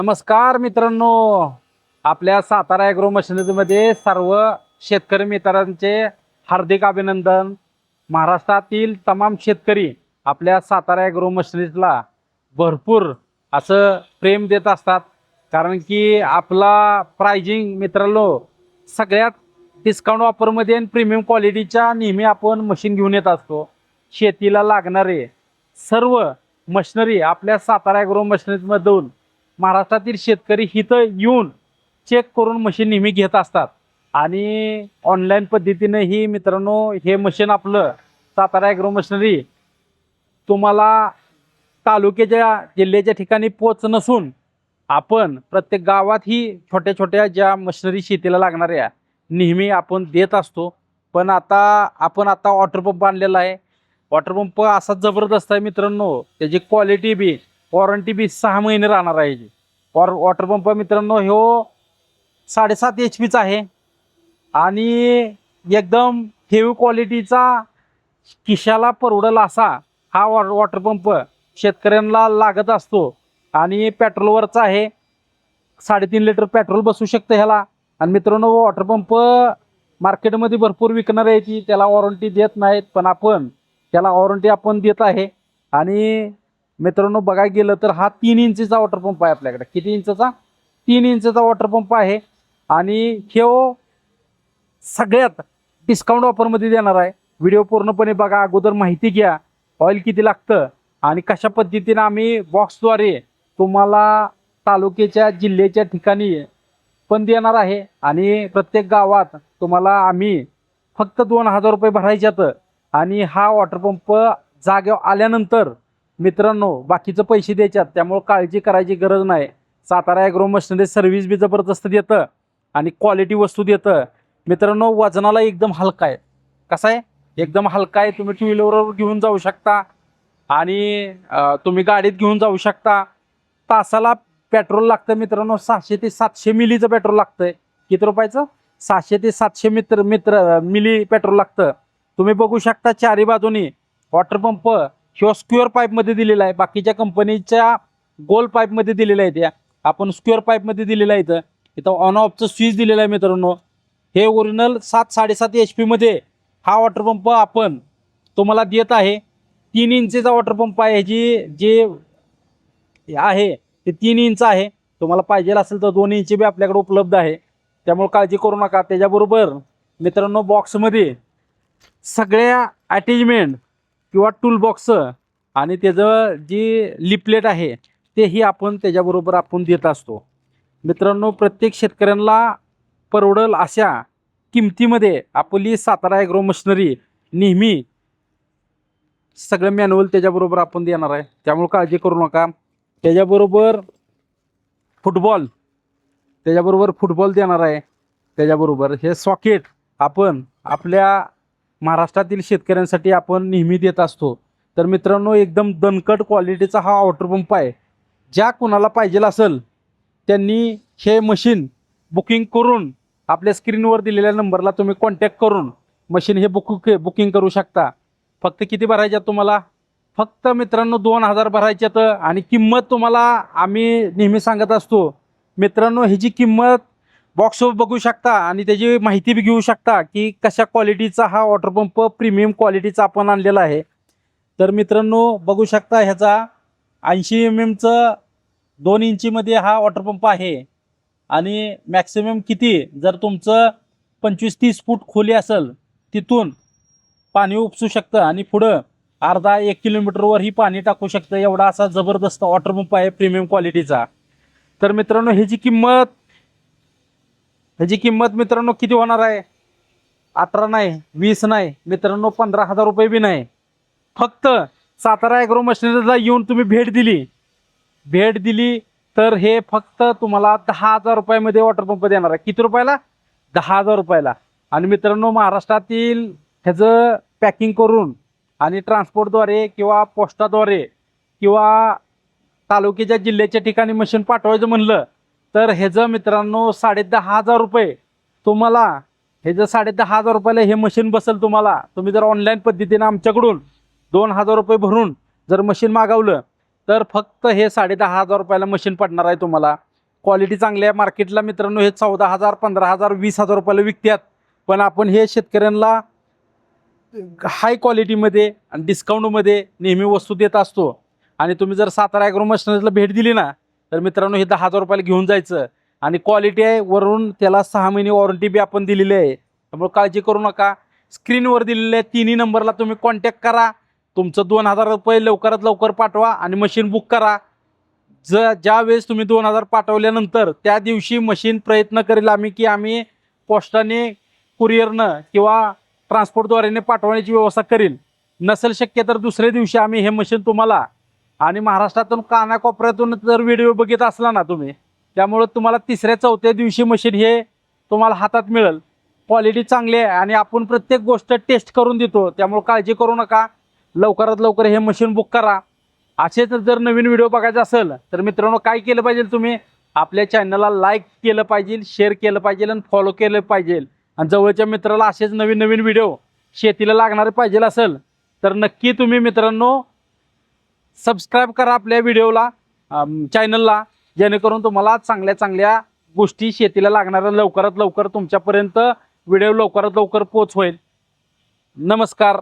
नमस्कार मित्रांनो, आपल्या सातारा ॲग्रो मशिनरीमध्ये सर्व शेतकरी मित्रांचे हार्दिक अभिनंदन। महाराष्ट्रातील तमाम शेतकरी आपल्या सातारा ॲग्रो मशिनरीजला भरपूर असं प्रेम देत असतात, कारण की आपला प्राइजिंग मित्रांनो सगळ्यात डिस्काउंट ऑफरमध्ये आणि प्रीमियम क्वालिटीच्या नेहमी आपण मशीन घेऊन येत असतो। शेतीला लागणारे सर्व मशिनरी आपल्या सातारा ॲग्रो मशिनरीजमधून महाराष्ट्रातील शेतकरी इथं येऊन चेक करून मशीन नेहमी घेत असतात आणि ऑनलाईन पद्धतीने ही मित्रांनो हे मशीन आपलं सातारा ॲग्रो मशिनरी तुम्हाला तालुक्याच्या जिल्ह्याच्या ठिकाणी पोच नसून आपण प्रत्येक गावात ही छोट्या छोट्या ज्या मशिनरी शेतीला लागणाऱ्या नेहमी आपण देत असतो। पण आता आपण वॉटर पंप आणलेला आहे। वॉटर पंप असा जबरदस्त आहे मित्रांनो, त्याची क्वालिटी बी वॉरंटी बी 6 महिने राहणार आहे। वॉटर पंप मित्रांनो ह्यो 7.5 HP चा आहे आणि एकदम हेवी क्वालिटीचा, खिशाला परवडेल असा हा वॉटर पंप शेतकऱ्यांना लागत असतो आणि पेट्रोलवरचा आहे। 3.5 लिटर पेट्रोल बसू शकतं ह्याला। आणि मित्रांनो वॉटर पंप मार्केटमध्ये भरपूर विकणार आहे ती त्याला वॉरंटी देत नाहीत, पण आपण त्याला वॉरंटी आपण देत आहे। आणि मित्रांनो बघायला गेलं तर हा 3 इंचचा वॉटर पंप आहे आपल्याकडे। किती इंचचा? 3 इंचचा वॉटर पंप आहे आणि हे सगळ्यात डिस्काउंट ऑफरमध्ये देणार आहे। व्हिडिओ पूर्णपणे बघा, अगोदर माहिती घ्या ऑइल किती लागतं आणि कशा पद्धतीने आम्ही बॉक्सद्वारे तुम्हाला तालुक्याच्या जिल्ह्याच्या ठिकाणी पण देणार आहे आणि प्रत्येक गावात तुम्हाला आम्ही फक्त 2000 रुपये भरायच्यात आणि हा वॉटर पंप जागेवर आल्यानंतर मित्रांनो बाकीचे पैसे द्यायच्यात। त्यामुळे काळजी करायची गरज नाही। सातारा ॲग्रो मशिनरी सर्व्हिस बी जबरदस्त देतं आणि क्वालिटी वस्तू देतं मित्रांनो। वजनाला एकदम हलका आहे। कसा आहे? एकदम हलका आहे। तुम्ही 2 व्हीलरवर घेऊन जाऊ शकता आणि तुम्ही गाडीत घेऊन जाऊ शकता। तासाला पेट्रोल लागतं मित्रांनो 600 ते 700 मिलीचं पेट्रोल लागतंय। किती रुपयाचं? 600 ते 700 मिली पेट्रोल लागतं। तुम्ही बघू शकता चारी बाजूनी वॉटर पंप ह्यो स्क्वेअर पाईपमध्ये दिलेला आहे। बाकीच्या कंपनीच्या गोल पाईपमध्ये दिलेला आहे, त्या आपण स्क्वेअर पाईपमध्ये दिलेला आहे। इथं ऑन ऑफचं स्विच दिलेलं आहे मित्रांनो। हे ओरिजिनल 7.5 HP मध्ये हा वॉटर पंप आपण तुम्हाला देत आहे। 3 इंचचा वॉटर पंप आहे। ह्याची जे आहे ते 3 इंच आहे। तुम्हाला पाहिजे असेल तर 2 इंच बी आपल्याकडे उपलब्ध आहे, त्यामुळे काळजी करू नका। त्याच्याबरोबर मित्रांनो बॉक्समध्ये सगळ्या अटॅचमेंट किंवा टूल बॉक्स आणि त्याचं जी लिपलेट आहे तेही आपण त्याच्याबरोबर आपण देत असतो मित्रांनो। प्रत्येक शेतकऱ्यांना परवडेल अशा किमतीमध्ये आपली सातारा ॲग्रो मशिनरी नेहमी सगळं मॅन्युअल त्याच्याबरोबर आपण देणार आहे, त्यामुळे काळजी करू नका। त्याच्याबरोबर फुटबॉल देणार आहे। त्याच्याबरोबर हे सॉकेट आपण आपल्या महाराष्ट्रातील शेतकऱ्यांसाठी आपण नेहमी देत असतो। तर मित्रांनो एकदम दणकट क्वालिटीचा हा वॉटर पंप आहे। ज्या कोणाला पाहिजे असेल त्यांनी हे मशीन बुकिंग करून आपल्या स्क्रीनवर दिलेल्या नंबरला तुम्ही कॉन्टॅक्ट करून मशीन हे बुकिंग करू शकता। फक्त किती भरायच्यात तुम्हाला? फक्त मित्रांनो 2000 भरायच्यात आणि किंमत तुम्हाला आम्ही नेहमी सांगत असतो मित्रांनो, ह्याची किंमत बॉक्सवर बघू शकता आणि त्याची माहिती बी घेऊ शकता की कशा क्वालिटीचा हा वॉटर पंप प्रीमियम क्वालिटीचा आपण आणलेला आहे। तर मित्रांनो बघू शकता ह्याचा 80 mm 2 इंचीमध्ये हा वॉटर पंप आहे आणि मॅक्सिमम किती जर तुमचं 25-30 फूट खोली असेल तिथून पाणी उपसू शकतं आणि पुढं अर्धा 1 किलोमीटरवर ही पाणी टाकू शकतं। एवढा असा जबरदस्त वॉटर पंप आहे प्रीमियम क्वालिटीचा। तर मित्रांनो ह्याची किंमत मित्रांनो किती होणार आहे? 18 नाही, 20 नाही मित्रांनो, 15,000 रुपये बी नाही। फक्त सातारा ॲग्रो मशिनरीला येऊन तुम्ही भेट दिली तर हे फक्त तुम्हाला 10,000 रुपयामध्ये वॉटर पंप देणार आहे। किती रुपयाला? 10,000 रुपयाला। आणि मित्रांनो महाराष्ट्रातील ह्याचं पॅकिंग करून आणि ट्रान्सपोर्टद्वारे किंवा पोस्टाद्वारे किंवा तालुक्याच्या जिल्ह्याच्या ठिकाणी मशीन पाठवायचं म्हणलं तर ह्याचं मित्रांनो 10,500 रुपये तुम्हाला, ह्याचं 10,500 रुपयाला हे मशीन बसेल तुम्हाला। तुम्ही जर ऑनलाईन पद्धतीने आमच्याकडून 2000 रुपये भरून जर मशीन मागवलं तर फक्त हे 10,500 रुपयाला मशीन पडणार आहे तुम्हाला। क्वालिटी चांगली आहे. मार्केटला मित्रांनो हे 14,000 15,000 20,000 रुपयाला विकतात, पण आपण हे शेतकऱ्यांना हाय क्वालिटीमध्ये आणि डिस्काउंटमध्ये नेहमी वस्तू देत असतो. आणि तुम्ही जर सातारा ॲग्रो मशिनरीजला भेट दिली ना तर मित्रांनो हे 10,000 रुपयाला घेऊन जायचं. आणि क्वालिटी आहे, वरून त्याला 6 महिने वॉरंटी बी आपण दिलेली आहे. त्यामुळे काळजी करू नका. स्क्रीनवर दिलेल्या तिन्ही नंबरला तुम्ही कॉन्टॅक्ट करा. तुमचं 2,000 रुपये लवकरात लवकर पाठवा आणि मशीन बुक करा. ज्या वेळेस तुम्ही 2,000 पाठवल्यानंतर त्या दिवशी मशीन प्रयत्न करेल आम्ही की आम्ही पोस्टाने कुरिअरनं किंवा ट्रान्सपोर्टद्वारेने पाठवण्याची व्यवस्था करेल. नसेल शक्य तर दुसऱ्या दिवशी आम्ही हे मशीन तुम्हाला, आणि महाराष्ट्रातून कानाकोपऱ्यातून जर व्हिडिओ बघित असला ना तुम्ही, त्यामुळं तुम्हाला तिसऱ्या चौथ्या दिवशी मशीन हे तुम्हाला हातात मिळेल. क्वालिटी चांगली आहे आणि आपण प्रत्येक गोष्ट टेस्ट करून देतो. त्यामुळे काळजी करू नका. लवकरात लवकर हे मशीन बुक करा. असेच जर नवीन व्हिडिओ बघायचा असेल तर मित्रांनो काय केलं पाहिजे, तुम्ही आपल्या चॅनलला लाईक केलं पाहिजे, शेअर केलं पाहिजे आणि फॉलो केलं पाहिजे. आणि जवळच्या मित्राला असेच नवीन नवीन व्हिडिओ शेतीला लागणारे पाहिजे असेल तर नक्की तुम्ही मित्रांनो सबस्क्राईब करा आपल्या व्हिडिओला, चॅनलला, जेणेकरून तुम्हाला चांगल्या चांगल्या गोष्टी शेतीला लागणाऱ्या लवकरात लवकर तुमच्यापर्यंत व्हिडिओ लवकरात लवकर पोच होईल. नमस्कार.